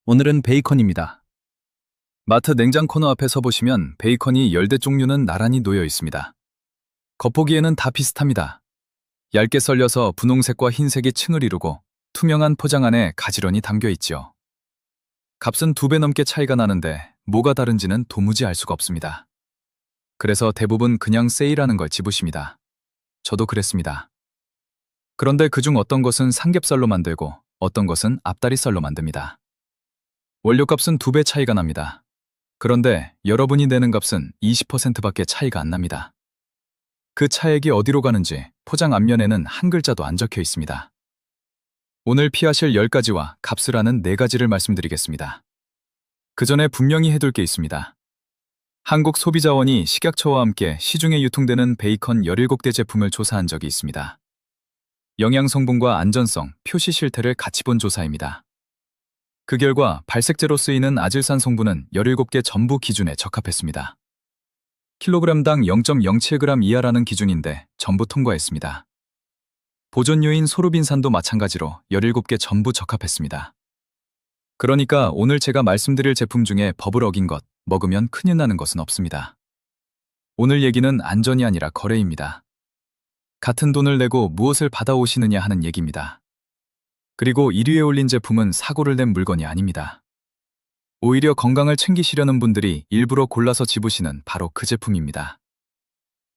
오늘은 베이컨입니다. 마트 냉장 코너 앞에 서보시면 베이컨이 열대 종류는 나란히 놓여 있습니다. 겉보기에는 다 비슷합니다. 얇게 썰려서 분홍색과 흰색이 층을 이루고 투명한 포장 안에 가지런히 담겨 있죠. 값은 2배 넘게 차이가 나는데 뭐가 다른지는 도무지 알 수가 없습니다. 그래서 대부분 그냥 세일하는 걸 집으십니다. 저도 그랬습니다. 그런데 그중 어떤 것은 삼겹살로 만들고 어떤 것은 앞다리살로 만듭니다. 원료값은 2배 차이가 납니다. 그런데 여러분이 내는 값은 20%밖에 차이가 안 납니다. 그 차액이 어디로 가는지 포장 앞면에는 한 글자도 안 적혀 있습니다. 오늘 피하실 10가지와 값을 아는 4가지를 말씀드리겠습니다. 그 전에 분명히 해둘 게 있습니다. 한국소비자원이 식약처와 함께 시중에 유통되는 베이컨 17대 제품을 조사한 적이 있습니다. 영양 성분과 안전성, 표시 실태를 같이 본 조사입니다. 그 결과 발색제로 쓰이는 아질산 성분은 17개 전부 기준에 적합했습니다. 킬로그램당 0.07g 이하라는 기준인데 전부 통과했습니다. 보존료인 소르빈산도 마찬가지로 17개 전부 적합했습니다. 그러니까 오늘 제가 말씀드릴 제품 중에 법을 어긴 것, 먹으면 큰일 나는 것은 없습니다. 오늘 얘기는 안전이 아니라 거래입니다. 같은 돈을 내고 무엇을 받아오시느냐 하는 얘기입니다. 그리고 1위에 올린 제품은 사고를 낸 물건이 아닙니다. 오히려 건강을 챙기시려는 분들이 일부러 골라서 집으시는 바로 그 제품입니다.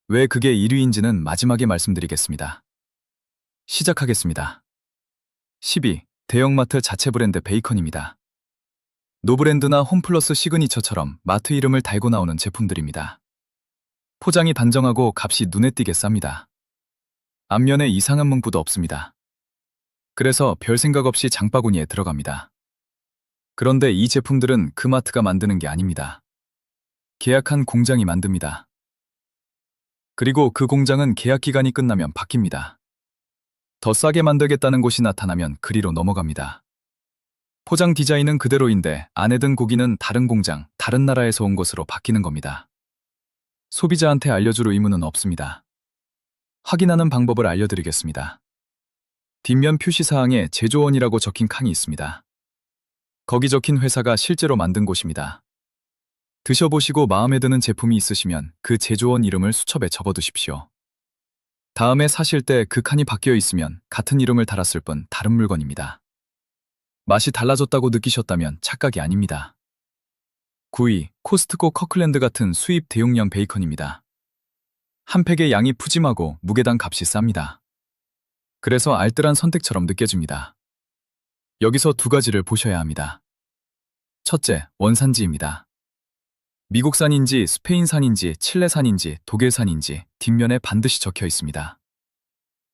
왜 그게 1위인지는 마지막에 말씀드리겠습니다. 시작하겠습니다. 10위, 대형마트 자체 브랜드 베이컨입니다. 노브랜드나 홈플러스 시그니처처럼 마트 이름을 달고 나오는 제품들입니다. 포장이 단정하고 값이 눈에 띄게 쌉니다. 앞면에 이상한 문구도 없습니다. 그래서 별 생각 없이 장바구니에 들어갑니다. 그런데 이 제품들은 그 마트가 만드는 게 아닙니다. 계약한 공장이 만듭니다. 그리고 그 공장은 계약 기간이 끝나면 바뀝니다. 더 싸게 만들겠다는 곳이 나타나면 그리로 넘어갑니다. 포장 디자인은 그대로인데 안에 든 고기는 다른 공장, 다른 나라에서 온 것으로 바뀌는 겁니다. 소비자한테 알려줄 의무는 없습니다. 확인하는 방법을 알려드리겠습니다. 뒷면 표시사항에 제조원이라고 적힌 칸이 있습니다. 거기 적힌 회사가 실제로 만든 곳입니다. 드셔보시고 마음에 드는 제품이 있으시면 그 제조원 이름을 수첩에 적어두십시오. 다음에 사실 때 그 칸이 바뀌어 있으면 같은 이름을 달았을 뿐 다른 물건입니다. 맛이 달라졌다고 느끼셨다면 착각이 아닙니다. 9위, 코스트코 커클랜드 같은 수입 대용량 베이컨입니다. 한 팩의 양이 푸짐하고 무게당 값이 쌉니다. 그래서 알뜰한 선택처럼 느껴집니다. 여기서 2가지를 보셔야 합니다. 첫째, 원산지입니다. 미국산인지 스페인산인지 칠레산인지 독일산인지 뒷면에 반드시 적혀 있습니다.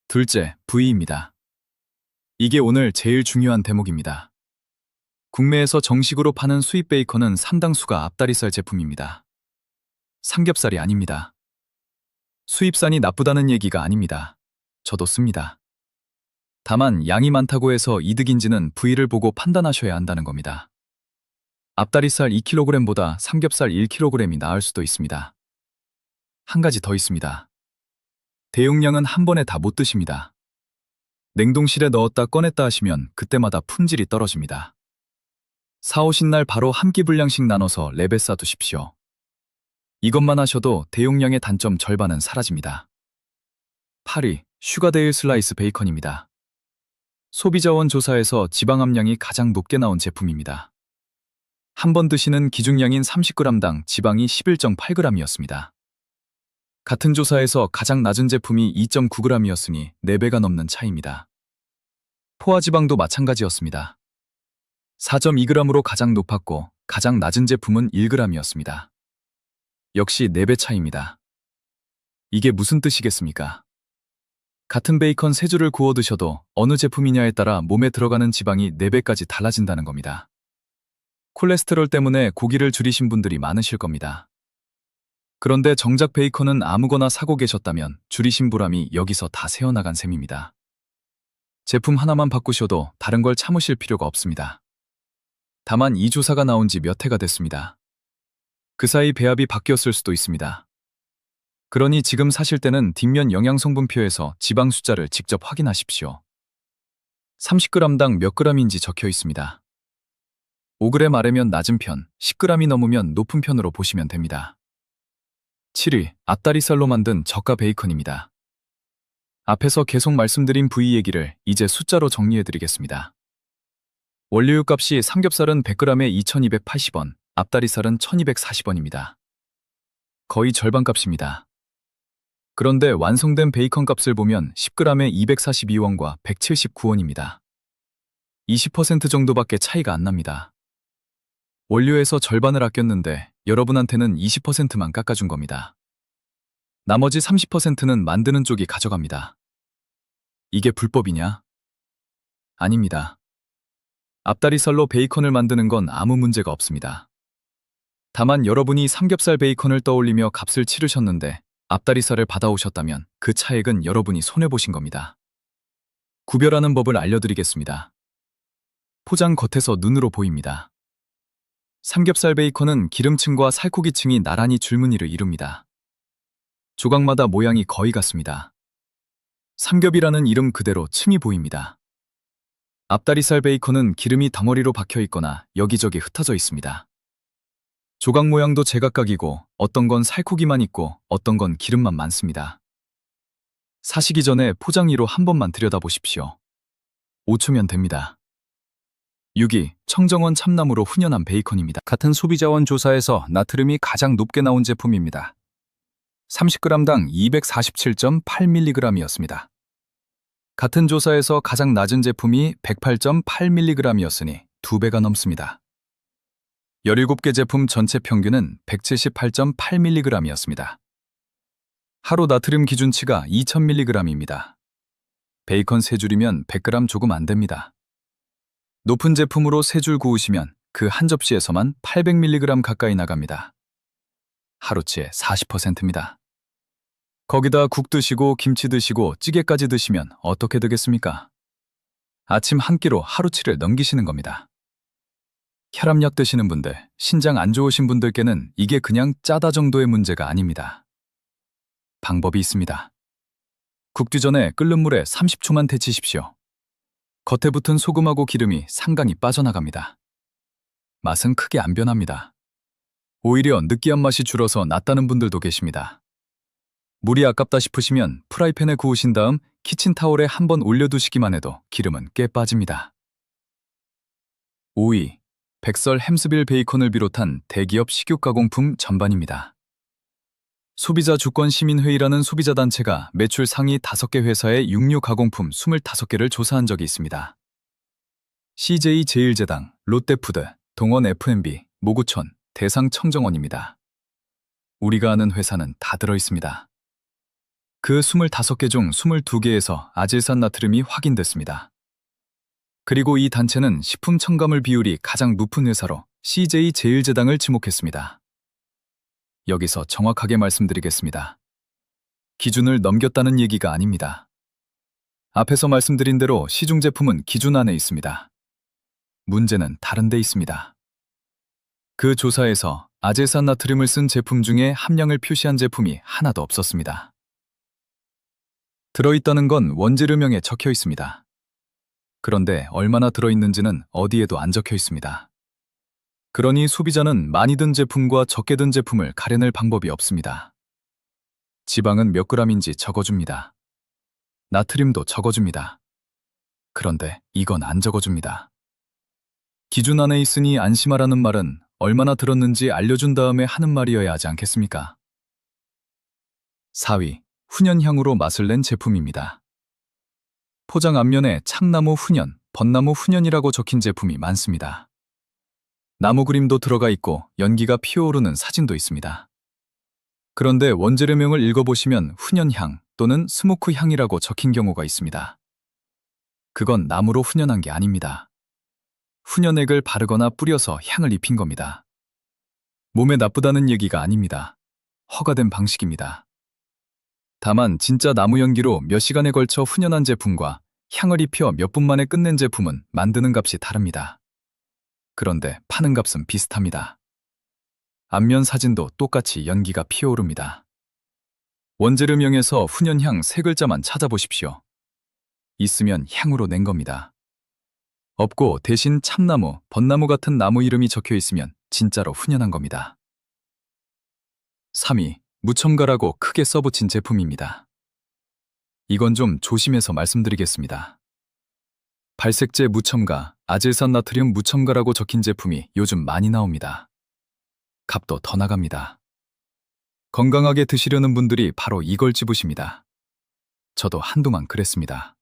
둘째, 부위입니다. 이게 오늘 제일 중요한 대목입니다. 국내에서 정식으로 파는 수입 베이컨은 상당수가 앞다리살 제품입니다. 삼겹살이 아닙니다. 수입산이 나쁘다는 얘기가 아닙니다. 저도 씁니다. 다만 양이 많다고 해서 이득인지는 부위를 보고 판단하셔야 한다는 겁니다. 앞다리살 2kg보다 삼겹살 1kg이 나을 수도 있습니다. 한 가지 더 있습니다. 대용량은 한 번에 다 못 드십니다. 냉동실에 넣었다 꺼냈다 하시면 그때마다 품질이 떨어집니다. 사오신 날 바로 한 끼 분량씩 나눠서 랩에 싸두십시오. 이것만 하셔도 대용량의 단점 절반은 사라집니다. 8위, 슈가데일 슬라이스 베이컨입니다. 소비자원 조사에서 지방 함량이 가장 높게 나온 제품입니다. 한 번 드시는 기준량인 30g당 지방이 11.8g이었습니다. 같은 조사에서 가장 낮은 제품이 2.9g이었으니 4배가 넘는 차이입니다. 포화지방도 마찬가지였습니다. 4.2g으로 가장 높았고 가장 낮은 제품은 1g이었습니다. 역시 4배 차이입니다. 이게 무슨 뜻이겠습니까? 같은 베이컨 3줄을 구워 드셔도 어느 제품이냐에 따라 몸에 들어가는 지방이 4배까지 달라진다는 겁니다. 콜레스테롤 때문에 고기를 줄이신 분들이 많으실 겁니다. 그런데 정작 베이컨은 아무거나 사고 계셨다면 줄이신 보람이 여기서 다 새어나간 셈입니다. 제품 하나만 바꾸셔도 다른 걸 참으실 필요가 없습니다. 다만 이 조사가 나온 지 몇 해가 됐습니다. 그 사이 배합이 바뀌었을 수도 있습니다. 그러니 지금 사실 때는 뒷면 영양성분표에서 지방 숫자를 직접 확인하십시오. 30g당 몇 g인지 적혀 있습니다. 5g 아래면 낮은 편, 10g이 넘으면 높은 편으로 보시면 됩니다. 7위, 앞다리살로 만든 저가 베이컨입니다. 앞에서 계속 말씀드린 부위 얘기를 이제 숫자로 정리해드리겠습니다. 원료유 값이 삼겹살은 100g에 2,280원, 앞다리살은 1,240원입니다. 거의 절반 값입니다. 그런데 완성된 베이컨 값을 보면 10g에 242원과 179원입니다. 20% 정도밖에 차이가 안 납니다. 원료에서 절반을 아꼈는데 여러분한테는 20%만 깎아준 겁니다. 나머지 30%는 만드는 쪽이 가져갑니다. 이게 불법이냐? 아닙니다. 앞다리살로 베이컨을 만드는 건 아무 문제가 없습니다. 다만 여러분이 삼겹살 베이컨을 떠올리며 값을 치르셨는데 앞다리살을 받아오셨다면 그 차액은 여러분이 손해보신 겁니다. 구별하는 법을 알려드리겠습니다. 포장 겉에서 눈으로 보입니다. 삼겹살 베이컨은 기름층과 살코기층이 나란히 줄무늬를 이룹니다. 조각마다 모양이 거의 같습니다. 삼겹이라는 이름 그대로 층이 보입니다. 앞다리살 베이컨은 기름이 덩어리로 박혀 있거나 여기저기 흩어져 있습니다. 조각 모양도 제각각이고 어떤 건 살코기만 있고 어떤 건 기름만 많습니다. 사시기 전에 포장지로 한 번만 들여다보십시오. 5초면 됩니다. 6위, 청정원 참나무로 훈연한 베이컨입니다. 같은 소비자원 조사에서 나트륨이 가장 높게 나온 제품입니다. 30g당 247.8mg이었습니다. 같은 조사에서 가장 낮은 제품이 108.8mg이었으니 2배가 넘습니다. 17개 제품 전체 평균은 178.8mg이었습니다. 하루 나트륨 기준치가 2000mg입니다. 베이컨 3줄이면 100g 조금 안 됩니다. 높은 제품으로 3줄 구우시면 그 한 접시에서만 800mg 가까이 나갑니다. 하루치의 40%입니다. 거기다 국 드시고 김치 드시고 찌개까지 드시면 어떻게 되겠습니까? 아침 한 끼로 하루치를 넘기시는 겁니다. 혈압약 드시는 분들, 신장 안 좋으신 분들께는 이게 그냥 짜다 정도의 문제가 아닙니다. 방법이 있습니다. 굽기 전에 끓는 물에 30초만 데치십시오. 겉에 붙은 소금하고 기름이 상당히 빠져나갑니다. 맛은 크게 안 변합니다. 오히려 느끼한 맛이 줄어서 낫다는 분들도 계십니다. 물이 아깝다 싶으시면 프라이팬에 구우신 다음 키친타올에 한번 올려두시기만 해도 기름은 꽤 빠집니다. 5위, 백설 햄스빌 베이컨을 비롯한 대기업 식육 가공품 전반입니다. 소비자 주권 시민회의라는 소비자 단체가 매출 상위 5개 회사의 육류 가공품 25개를 조사한 적이 있습니다. CJ 제일제당, 롯데푸드, 동원 F&B, 모구천, 대상 청정원입니다. 우리가 아는 회사는 다 들어있습니다. 그 25개 중 22개에서 아질산 나트륨이 확인됐습니다. 그리고 이 단체는 식품 첨가물 비율이 가장 높은 회사로 CJ 제일제당을 지목했습니다. 여기서 정확하게 말씀드리겠습니다. 기준을 넘겼다는 얘기가 아닙니다. 앞에서 말씀드린 대로 시중 제품은 기준 안에 있습니다. 문제는 다른 데 있습니다. 그 조사에서 아질산 나트륨을 쓴 제품 중에 함량을 표시한 제품이 하나도 없었습니다. 들어있다는 건 원재료명에 적혀 있습니다. 그런데 얼마나 들어있는지는 어디에도 안 적혀 있습니다. 그러니 소비자는 많이 든 제품과 적게 든 제품을 가려낼 방법이 없습니다. 지방은 몇 g인지 적어줍니다. 나트륨도 적어줍니다. 그런데 이건 안 적어줍니다. 기준 안에 있으니 안심하라는 말은 얼마나 들었는지 알려준 다음에 하는 말이어야 하지 않겠습니까? 4위, 훈연향으로 맛을 낸 제품입니다. 포장 앞면에 참나무 훈연, 벚나무 훈연이라고 적힌 제품이 많습니다. 나무 그림도 들어가 있고 연기가 피어오르는 사진도 있습니다. 그런데 원재료명을 읽어보시면 훈연향 또는 스모크 향이라고 적힌 경우가 있습니다. 그건 나무로 훈연한 게 아닙니다. 훈연액을 바르거나 뿌려서 향을 입힌 겁니다. 몸에 나쁘다는 얘기가 아닙니다. 허가된 방식입니다. 다만 진짜 나무 연기로 몇 시간에 걸쳐 훈연한 제품과 향을 입혀 몇 분 만에 끝낸 제품은 만드는 값이 다릅니다. 그런데 파는 값은 비슷합니다. 앞면 사진도 똑같이 연기가 피어오릅니다. 원재료명에서 훈연향 3글자만 찾아보십시오. 있으면 향으로 낸 겁니다. 없고 대신 참나무, 벚나무 같은 나무 이름이 적혀 있으면 진짜로 훈연한 겁니다. 3위, 무첨가라고 크게 써붙인 제품입니다. 이건 좀 조심해서 말씀드리겠습니다. 발색제 무첨가, 아질산 나트륨 무첨가라고 적힌 제품이 요즘 많이 나옵니다. 값도 더 나갑니다. 건강하게 드시려는 분들이 바로 이걸 집으십니다. 저도 한동안 그랬습니다.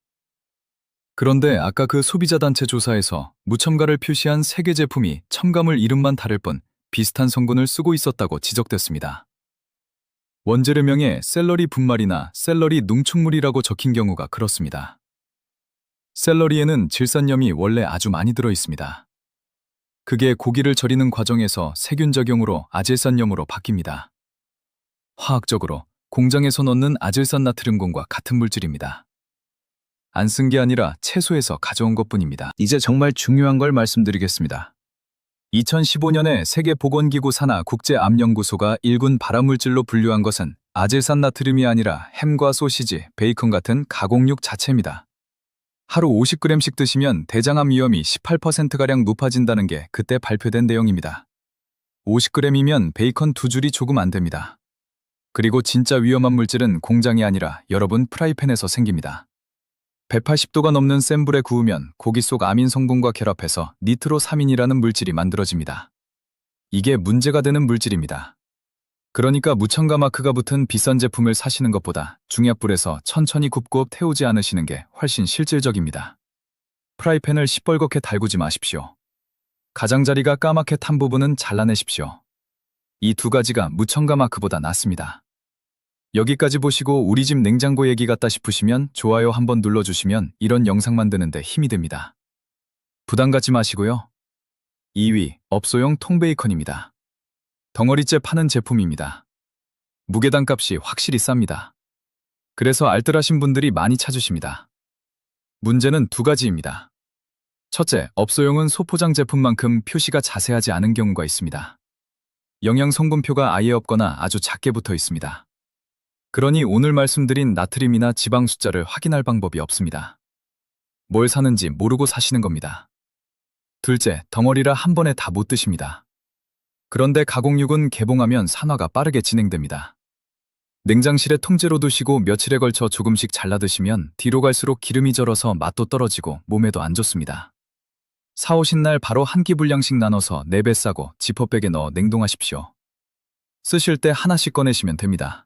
그런데 아까 그 소비자단체 조사에서 무첨가를 표시한 3개 제품이 첨가물 이름만 다를 뿐 비슷한 성분을 쓰고 있었다고 지적됐습니다. 원재료명에 샐러리 분말이나 샐러리 농축물이라고 적힌 경우가 그렇습니다. 샐러리에는 질산염이 원래 아주 많이 들어 있습니다. 그게 고기를 절이는 과정에서 세균 작용으로 아질산염으로 바뀝니다. 화학적으로 공장에서 넣는 아질산 나트륨공과 같은 물질입니다. 안 쓴 게 아니라 채소에서 가져온 것뿐입니다. 이제 정말 중요한 걸 말씀드리겠습니다. 2015년에 세계보건기구 산하 국제암연구소가 1군 발암물질로 분류한 것은 아질산 나트륨이 아니라 햄과 소시지, 베이컨 같은 가공육 자체입니다. 하루 50g씩 드시면 대장암 위험이 18%가량 높아진다는 게 그때 발표된 내용입니다. 50g이면 베이컨 2줄이 조금 안 됩니다. 그리고 진짜 위험한 물질은 공장이 아니라 여러분 프라이팬에서 생깁니다. 180도가 넘는 센 불에 구우면 고기 속 아민 성분과 결합해서 니트로사민이라는 물질이 만들어집니다. 이게 문제가 되는 물질입니다. 그러니까 무첨가 마크가 붙은 비싼 제품을 사시는 것보다 중약불에서 천천히 굽고 태우지 않으시는 게 훨씬 실질적입니다. 프라이팬을 시뻘겋게 달구지 마십시오. 가장자리가 까맣게 탄 부분은 잘라내십시오. 이 2가지가 무첨가 마크보다 낫습니다. 여기까지 보시고 우리 집 냉장고 얘기 같다 싶으시면 좋아요 한번 눌러주시면 이런 영상 만드는데 힘이 됩니다. 부담 갖지 마시고요. 2위, 업소용 통베이컨입니다. 덩어리째 파는 제품입니다. 무게당 값이 확실히 쌉니다. 그래서 알뜰하신 분들이 많이 찾으십니다. 문제는 2가지입니다. 첫째, 업소용은 소포장 제품만큼 표시가 자세하지 않은 경우가 있습니다. 영양 성분표가 아예 없거나 아주 작게 붙어 있습니다. 그러니 오늘 말씀드린 나트륨이나 지방 숫자를 확인할 방법이 없습니다. 뭘 사는지 모르고 사시는 겁니다. 둘째, 덩어리라 한 번에 다 못 드십니다. 그런데 가공육은 개봉하면 산화가 빠르게 진행됩니다. 냉장실에 통째로 두시고 며칠에 걸쳐 조금씩 잘라 드시면 뒤로 갈수록 기름이 절어서 맛도 떨어지고 몸에도 안 좋습니다. 사오신 날 바로 한 끼 분량씩 나눠서 4배 싸고 지퍼백에 넣어 냉동하십시오. 쓰실 때 하나씩 꺼내시면 됩니다.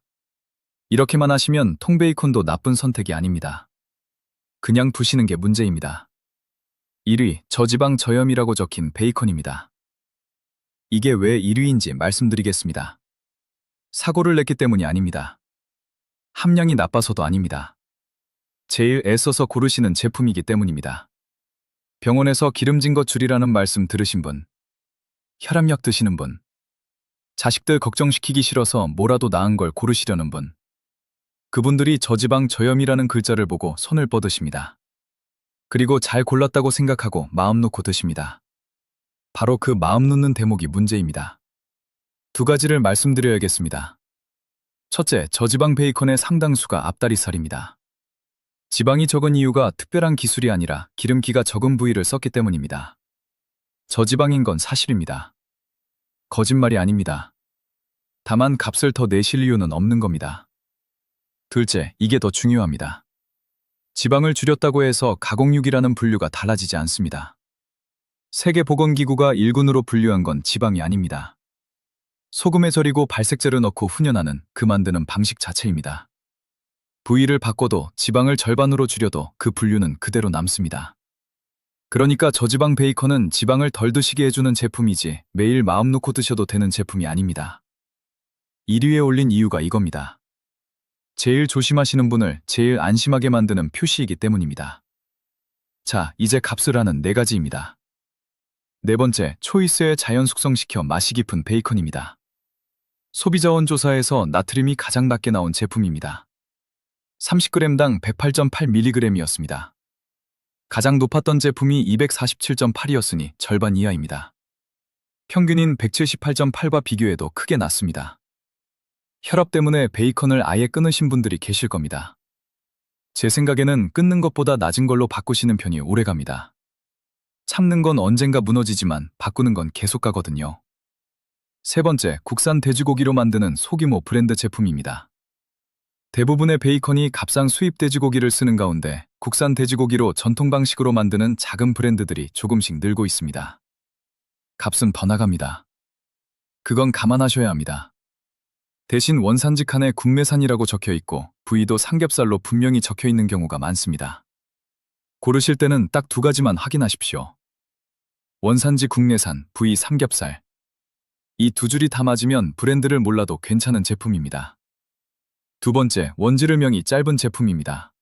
이렇게만 하시면 통베이컨도 나쁜 선택이 아닙니다. 그냥 두시는 게 문제입니다. 1위, 저지방 저염이라고 적힌 베이컨입니다. 이게 왜 1위인지 말씀드리겠습니다. 사고를 냈기 때문이 아닙니다. 함량이 나빠서도 아닙니다. 제일 애써서 고르시는 제품이기 때문입니다. 병원에서 기름진 거 줄이라는 말씀 들으신 분, 혈압약 드시는 분, 자식들 걱정시키기 싫어서 뭐라도 나은 걸 고르시려는 분, 그분들이 저지방 저염이라는 글자를 보고 손을 뻗으십니다. 그리고 잘 골랐다고 생각하고 마음 놓고 드십니다. 바로 그 마음 놓는 대목이 문제입니다. 2가지를 말씀드려야겠습니다. 첫째, 저지방 베이컨의 상당수가 앞다리살입니다. 지방이 적은 이유가 특별한 기술이 아니라 기름기가 적은 부위를 썼기 때문입니다. 저지방인 건 사실입니다. 거짓말이 아닙니다. 다만 값을 더 내실 이유는 없는 겁니다. 둘째, 이게 더 중요합니다. 지방을 줄였다고 해서 가공육이라는 분류가 달라지지 않습니다. 세계보건기구가 1군으로 분류한 건 지방이 아닙니다. 소금에 절이고 발색제를 넣고 훈연하는 그 만드는 방식 자체입니다. 부위를 바꿔도 지방을 절반으로 줄여도 그 분류는 그대로 남습니다. 그러니까 저지방 베이컨은 지방을 덜 드시게 해주는 제품이지 매일 마음 놓고 드셔도 되는 제품이 아닙니다. 1위에 올린 이유가 이겁니다. 제일 조심하시는 분을 제일 안심하게 만드는 표시이기 때문입니다. 자, 이제 값을 하는 4가지입니다. 4번째, 초이스에 자연 숙성시켜 맛이 깊은 베이컨입니다. 소비자원 조사에서 나트륨이 가장 낮게 나온 제품입니다. 30g당 108.8mg이었습니다. 가장 높았던 제품이 247.8이었으니 절반 이하입니다. 평균인 178.8과 비교해도 크게 낮습니다. 혈압 때문에 베이컨을 아예 끊으신 분들이 계실 겁니다. 제 생각에는 끊는 것보다 낮은 걸로 바꾸시는 편이 오래갑니다. 참는 건 언젠가 무너지지만 바꾸는 건 계속 가거든요. 세 번째, 국산 돼지고기로 만드는 소규모 브랜드 제품입니다. 대부분의 베이컨이 값싼 수입 돼지고기를 쓰는 가운데 국산 돼지고기로 전통 방식으로 만드는 작은 브랜드들이 조금씩 늘고 있습니다. 값은 더 나갑니다. 그건 감안하셔야 합니다. 대신 원산지 칸에 국내산이라고 적혀 있고 부위도 삼겹살로 분명히 적혀 있는 경우가 많습니다. 고르실 때는 딱 두 가지만 확인하십시오. 원산지 국내산, 부위 삼겹살. 이 두 줄이 다 맞으면 브랜드를 몰라도 괜찮은 제품입니다. 두 번째, 원재료명이 짧은 제품입니다.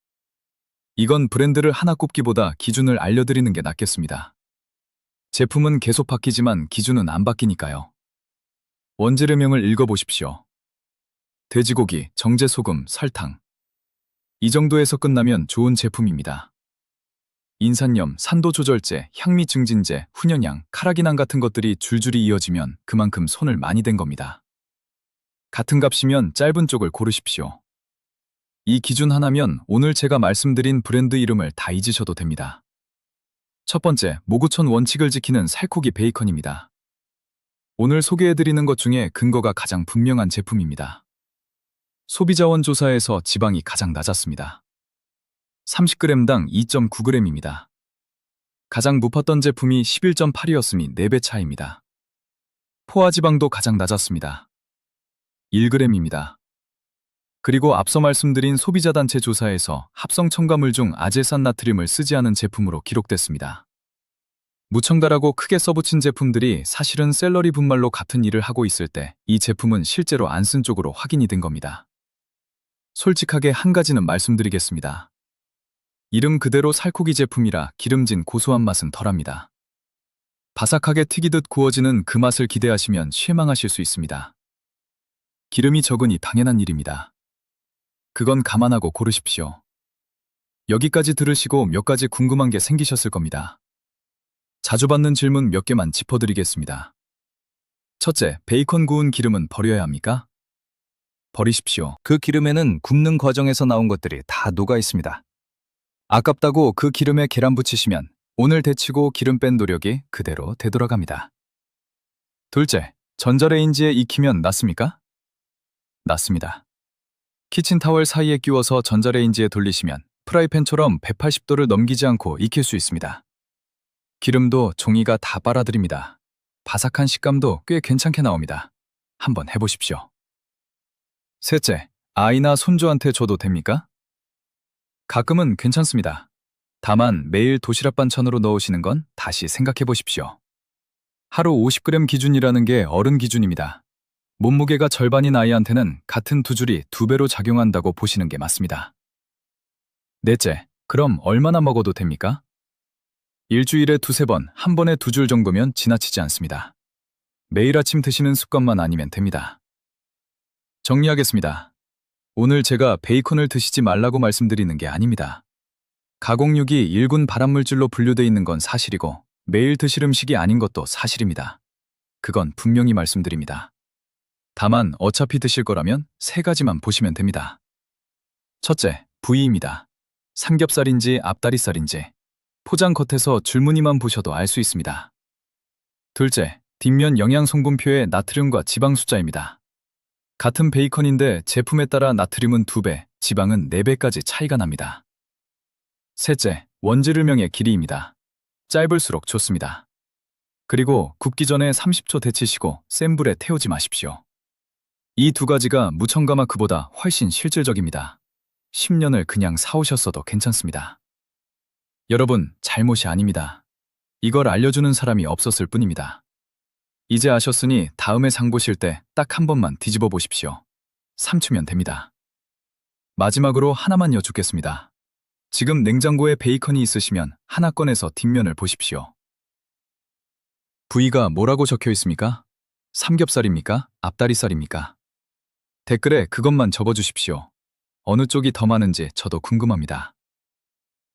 이건 브랜드를 하나 꼽기보다 기준을 알려드리는 게 낫겠습니다. 제품은 계속 바뀌지만 기준은 안 바뀌니까요. 원재료명을 읽어보십시오. 돼지고기, 정제소금, 설탕. 이 정도에서 끝나면 좋은 제품입니다. 인산염, 산도 조절제, 향미 증진제, 훈연향, 카라기난 같은 것들이 줄줄이 이어지면 그만큼 손을 많이 댄 겁니다. 같은 값이면 짧은 쪽을 고르십시오. 이 기준 하나면 오늘 제가 말씀드린 브랜드 이름을 다 잊으셔도 됩니다. 첫 번째, 모구천 원칙을 지키는 살코기 베이컨입니다. 오늘 소개해드리는 것 중에 근거가 가장 분명한 제품입니다. 소비자원 조사에서 지방이 가장 낮았습니다. 30g당 2.9g입니다. 가장 높았던 제품이 11.8이었으니 4배 차이입니다. 포화지방도 가장 낮았습니다. 1g입니다. 그리고 앞서 말씀드린 소비자단체 조사에서 합성 첨가물 중 아제산 나트륨을 쓰지 않은 제품으로 기록됐습니다. 무첨가라고 크게 써붙인 제품들이 사실은 샐러리 분말로 같은 일을 하고 있을 때 이 제품은 실제로 안 쓴 쪽으로 확인이 된 겁니다. 솔직하게 한 가지는 말씀드리겠습니다. 이름 그대로 살코기 제품이라 기름진 고소한 맛은 덜합니다. 바삭하게 튀기듯 구워지는 그 맛을 기대하시면 실망하실 수 있습니다. 기름이 적으니 당연한 일입니다. 그건 감안하고 고르십시오. 여기까지 들으시고 몇 가지 궁금한 게 생기셨을 겁니다. 자주 받는 질문 몇 개만 짚어드리겠습니다. 첫째, 베이컨 구운 기름은 버려야 합니까? 버리십시오. 그 기름에는 굽는 과정에서 나온 것들이 다 녹아 있습니다. 아깝다고 그 기름에 계란 부치시면 오늘 데치고 기름 뺀 노력이 그대로 되돌아갑니다. 둘째, 전자레인지에 익히면 낫습니까? 낫습니다. 키친타월 사이에 끼워서 전자레인지에 돌리시면 프라이팬처럼 180도를 넘기지 않고 익힐 수 있습니다. 기름도 종이가 다 빨아들입니다. 바삭한 식감도 꽤 괜찮게 나옵니다. 한번 해보십시오. 셋째, 아이나 손주한테 줘도 됩니까? 가끔은 괜찮습니다. 다만 매일 도시락 반찬으로 넣으시는 건 다시 생각해 보십시오. 하루 50g 기준이라는 게 어른 기준입니다. 몸무게가 절반인 아이한테는 같은 두 줄이 2배로 작용한다고 보시는 게 맞습니다. 넷째, 그럼 얼마나 먹어도 됩니까? 일주일에 2~3번, 한 번에 2줄 정도면 지나치지 않습니다. 매일 아침 드시는 습관만 아니면 됩니다. 정리하겠습니다. 오늘 제가 베이컨을 드시지 말라고 말씀드리는 게 아닙니다. 가공육이 일군 발암물질로 분류돼 있는 건 사실이고 매일 드실 음식이 아닌 것도 사실입니다. 그건 분명히 말씀드립니다. 다만 어차피 드실 거라면 3가지만 보시면 됩니다. 첫째, 부위입니다. 삼겹살인지 앞다리살인지 포장 겉에서 줄무늬만 보셔도 알 수 있습니다. 둘째, 뒷면 영양성분표의 나트륨과 지방 숫자입니다. 같은 베이컨인데 제품에 따라 나트륨은 2배, 지방은 4배까지 차이가 납니다. 셋째, 원재료명의 길이입니다. 짧을수록 좋습니다. 그리고 굽기 전에 30초 데치시고 센 불에 태우지 마십시오. 이 2가지가 무첨가 마크보다 훨씬 실질적입니다. 10년을 그냥 사오셨어도 괜찮습니다. 여러분, 잘못이 아닙니다. 이걸 알려주는 사람이 없었을 뿐입니다. 이제 아셨으니 다음에 장 보실 때 딱 한 번만 뒤집어 보십시오. 3초면 됩니다. 마지막으로 하나만 여쭙겠습니다. 지금 냉장고에 베이컨이 있으시면 하나 꺼내서 뒷면을 보십시오. 부위가 뭐라고 적혀 있습니까? 삼겹살입니까? 앞다리살입니까? 댓글에 그것만 적어주십시오. 어느 쪽이 더 많은지 저도 궁금합니다.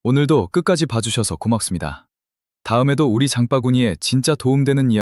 오늘도 끝까지 봐주셔서 고맙습니다. 다음에도 우리 장바구니에 진짜 도움되는 이야기